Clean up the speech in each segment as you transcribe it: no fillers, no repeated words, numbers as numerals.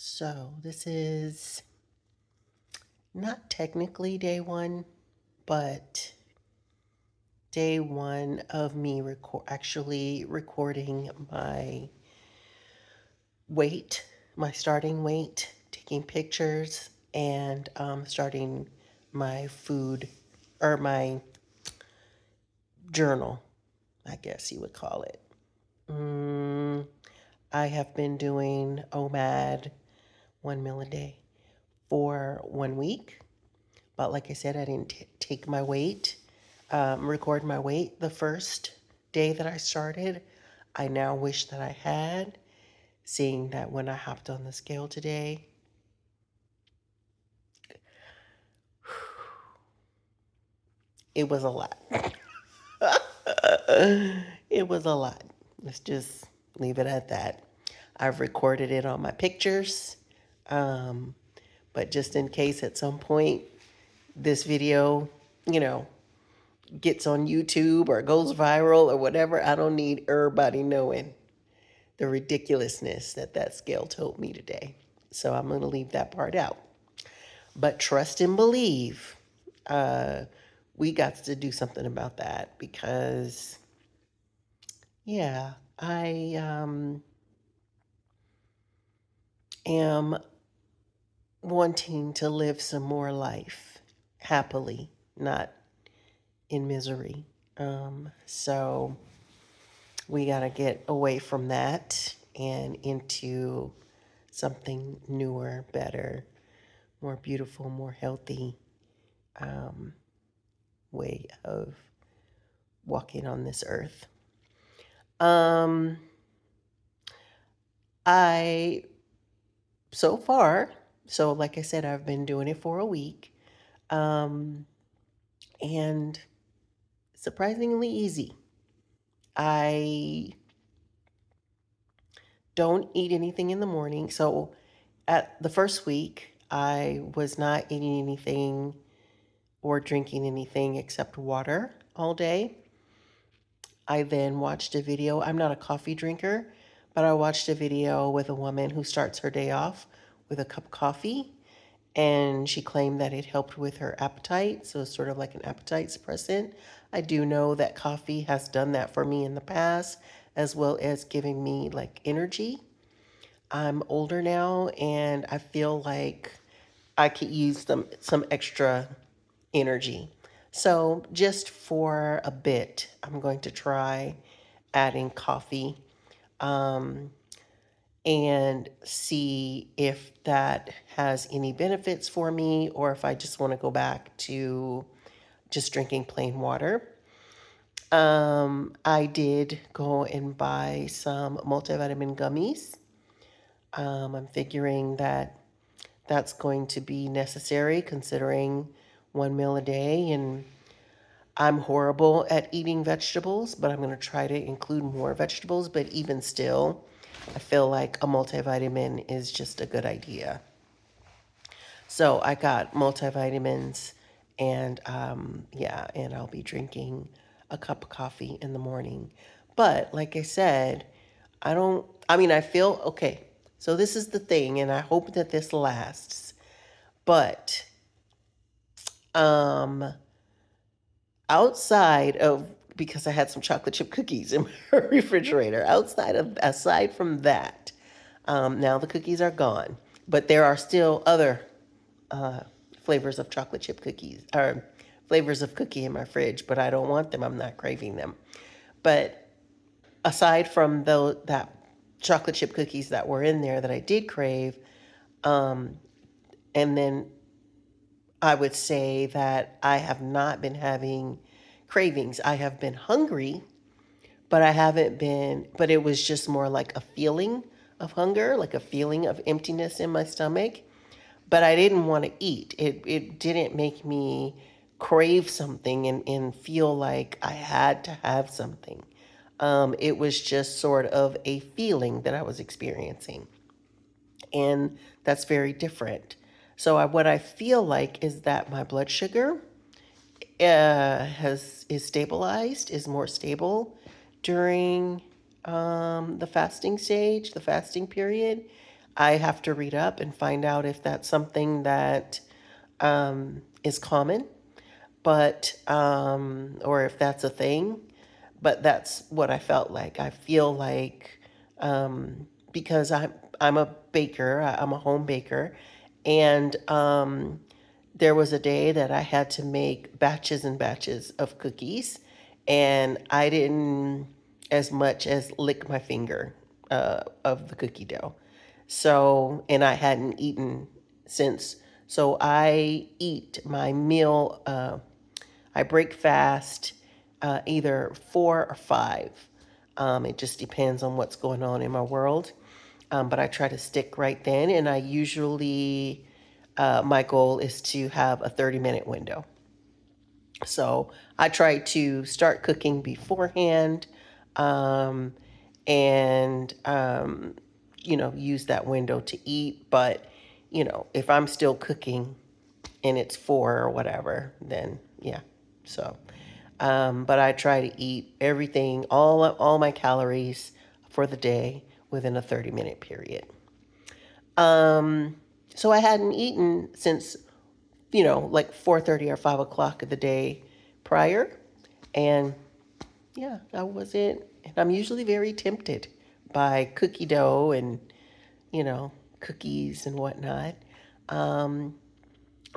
So this is not technically day one, but day one of me actually recording my weight, my starting weight, taking pictures, and starting my food or my journal, I guess you would call it. Mm, I have been doing OMAD 1 meal a day for 1 week. But like I said, I didn't take my weight, record my weight the first day that I started. I now wish that I had, seeing that when I hopped on the scale today, it was a lot. It was a lot. Let's just leave it at that. I've recorded it on my pictures, um, but just in case at some point this video, you know, gets on YouTube or goes viral or whatever, I don't need everybody knowing the ridiculousness that that scale told me today. So I'm going to leave that part out. But trust and believe, uh, we got to do something about that because, yeah, I am wanting to live some more life happily, not in misery. So we got to get away from that and into something newer, better, more beautiful, more healthy um, way of walking on this earth. Um, I, so far, so like I said, I've been doing it for a week um, and surprisingly easy. I don't eat anything in the morning. So at the first week, I was not eating anything or drinking anything except water all day. I then watched a video. I'm not a coffee drinker, but I watched a video with a woman who starts her day off with a cup of coffee, and she claimed that it helped with her appetite. So it's sort of like an appetite suppressant. I do know that coffee has done that for me in the past, as well as giving me like energy. I'm older now, and I feel like I could use some extra energy. So just for a bit, I'm going to try adding coffee um, and see if that has any benefits for me or if I just want to go back to just drinking plain water. I did go and buy some multivitamin gummies. I'm figuring that that's going to be necessary considering 1 meal a day. And I'm horrible at eating vegetables, but I'm going to try to include more vegetables. But even still, I feel like a multivitamin is just a good idea. So I got multivitamins, and yeah, and I'll be drinking a cup of coffee in the morning. But like I said, I mean, I feel okay. So this is the thing, and I hope that this lasts. But um, outside of, because I had some chocolate chip cookies in my refrigerator, aside from that, now the cookies are gone, but there are still other uh, flavors of chocolate chip cookies or flavors of cookie in my fridge, but I don't want them. I'm not craving them. But aside from that chocolate chip cookies that were in there that I did crave, and then I would say that I have not been having cravings. I have been hungry, but I haven't been, but it was just more like a feeling of hunger, like a feeling of emptiness in my stomach. But I didn't want to eat. It didn't make me crave something and feel like I had to have something. It was just sort of a feeling that I was experiencing. And that's very different. So what I feel like is that my blood sugar is stabilized, is more stable during the fasting stage, the fasting period. I have to read up and find out if that's something that is common, but or if that's a thing. But that's what I felt like. I feel like because I'm a baker, I'm a home baker, and there was a day that I had to make batches and batches of cookies, and I didn't as much as lick my finger of the cookie dough. So, and I hadn't eaten since. So I eat my meal. I break fast either 4 or 5. It just depends on what's going on in my world. But I try to stick right then, and I usually my goal is to have a 30-minute window. So I try to start cooking beforehand, um, and use that window to eat. But if I'm still cooking and it's 4 or whatever, then yeah. So, but I try to eat everything, all my calories for the day within a 30-minute period. Um, so I hadn't eaten since like 4:30 or 5 o'clock of the day prior, and yeah, I wasn't. And I'm usually very tempted by cookie dough and you know cookies and whatnot. Um,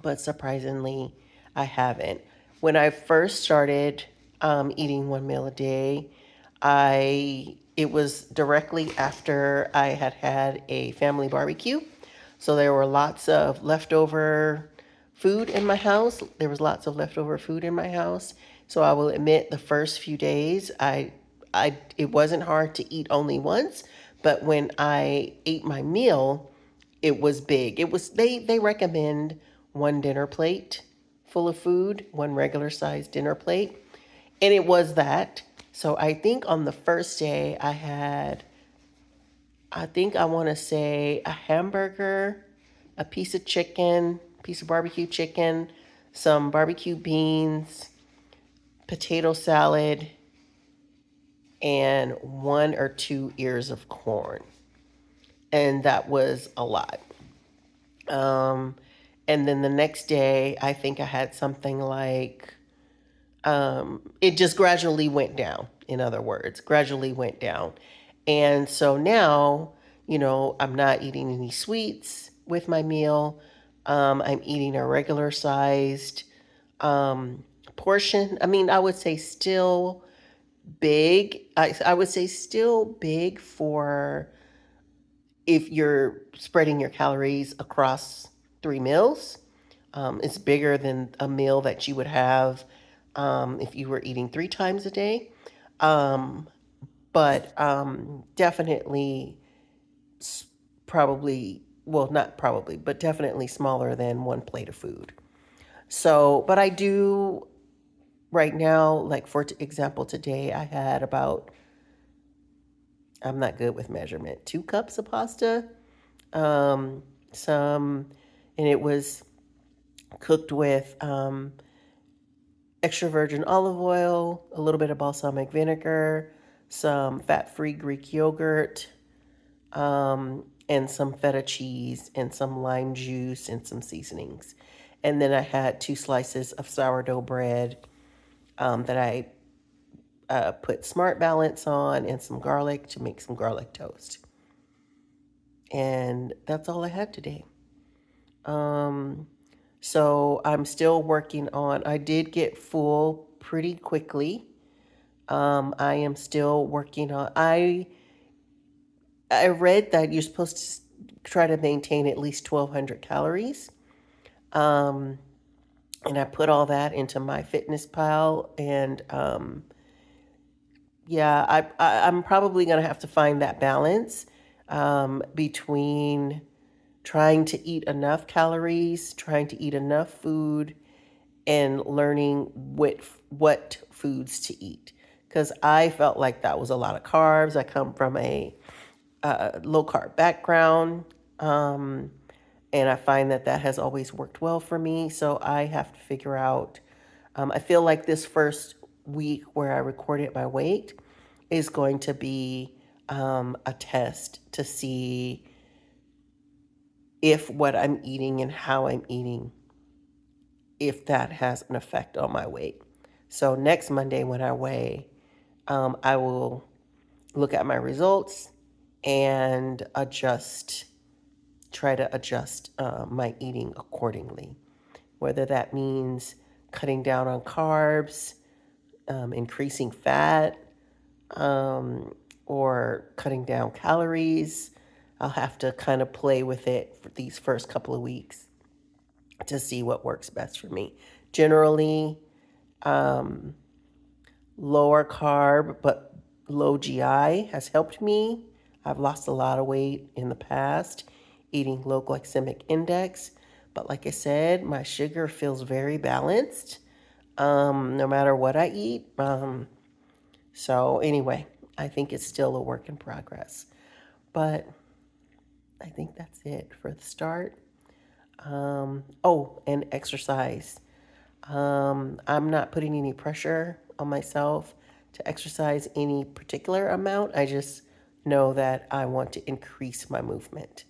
but surprisingly, I haven't. When I first started eating one meal a day, I it was directly after I had had a family barbecue. So there were lots of leftover food in my house. There was lots of leftover food in my house. So I will admit the first few days I it wasn't hard to eat only once, but when I ate my meal, it was big. It was they recommend one dinner plate full of food, one regular sized dinner plate, and it was that. So I think on the first day I think I want to say a hamburger, a piece of chicken, piece of barbecue chicken, some barbecue beans, potato salad, and 1 or 2 ears of corn. And that was a lot. Um, and then the next day, I think I had something like, it just gradually went down, in other words, gradually went down. And so now, I'm not eating any sweets with my meal. I'm eating a regular sized um, portion. I mean, I would say still big. I would say still big for if you're spreading your calories across 3 meals. It's bigger than a meal that you would have if you were eating 3 times a day. Um, but definitely, probably, well, not probably, but definitely smaller than one plate of food. So, but I do right now, like for example, today I had about, I'm not good with measurement, 2 cups of pasta, um, some, and it was cooked with extra virgin olive oil, a little bit of balsamic vinegar, some fat free Greek yogurt, and some feta cheese, and some lime juice, and some seasonings. And then I had 2 slices of sourdough bread that I put Smart Balance on, and some garlic to make some garlic toast. And that's all I had today. Um, so I'm still working on, I did get full pretty quickly. I am still working on, I read that you're supposed to try to maintain at least 1,200 calories. Um, and I put all that into my fitness pal, and yeah, I'm probably gonna have to find that balance between trying to eat enough calories, trying to eat enough food, and learning what foods to eat. Because I felt like that was a lot of carbs. I come from a low carb background, um, and I find that that has always worked well for me. So I have to figure out. I feel like this first week where I recorded my weight is going to be a test to see if what I'm eating and how I'm eating, if that has an effect on my weight. So next Monday when I weigh, I will look at my results and try to adjust my eating accordingly. Whether that means cutting down on carbs, increasing fat, or cutting down calories. I'll have to kind of play with it for these first couple of weeks to see what works best for me. Generally, lower carb but low GI has helped me. I've lost a lot of weight in the past eating low glycemic index. But like I said, my sugar feels very balanced no matter what I eat. So, anyway, I think it's still a work in progress. But I think that's it for the start. Oh, and exercise. I'm not putting any pressure on myself to exercise any particular amount. I just know that I want to increase my movement.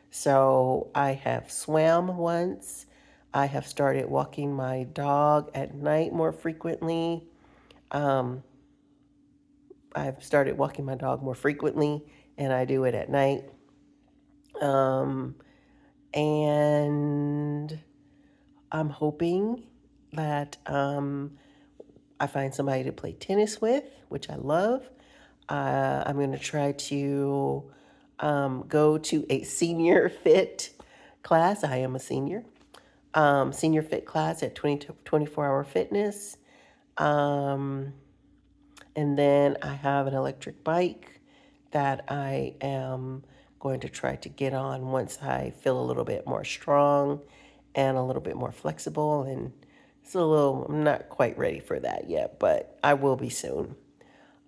So I have swam once. I have started walking my dog at night more frequently. Um, I've started walking my dog more frequently, and I do it at night. Um, and I'm hoping that I find somebody to play tennis with, which I love. I'm going to try to go to a senior fit class. I am a senior. Senior fit class at 24-hour fitness. Um, and then I have an electric bike that I am going to try to get on once I feel a little bit more strong and a little bit more flexible. And I'm not quite ready for that yet, but I will be soon.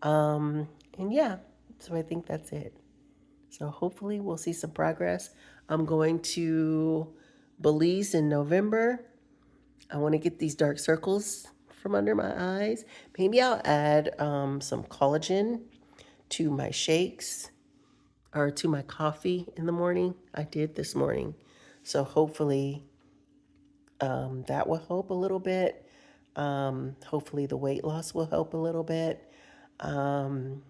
And yeah, so I think that's it. So hopefully we'll see some progress. I'm going to Belize in November. I want to get these dark circles from under my eyes. Maybe I'll add some collagen to my shakes or to my coffee in the morning. I did this morning. So hopefully that will help a little bit. Hopefully the weight loss will help a little bit. Um,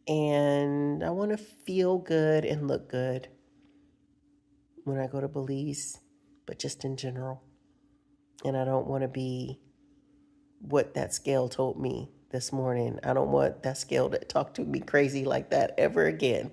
and I want to feel good and look good when I go to Belize, but just in general. And I don't want to be what that scale told me this morning. I don't want that scale to talk to me crazy like that ever again.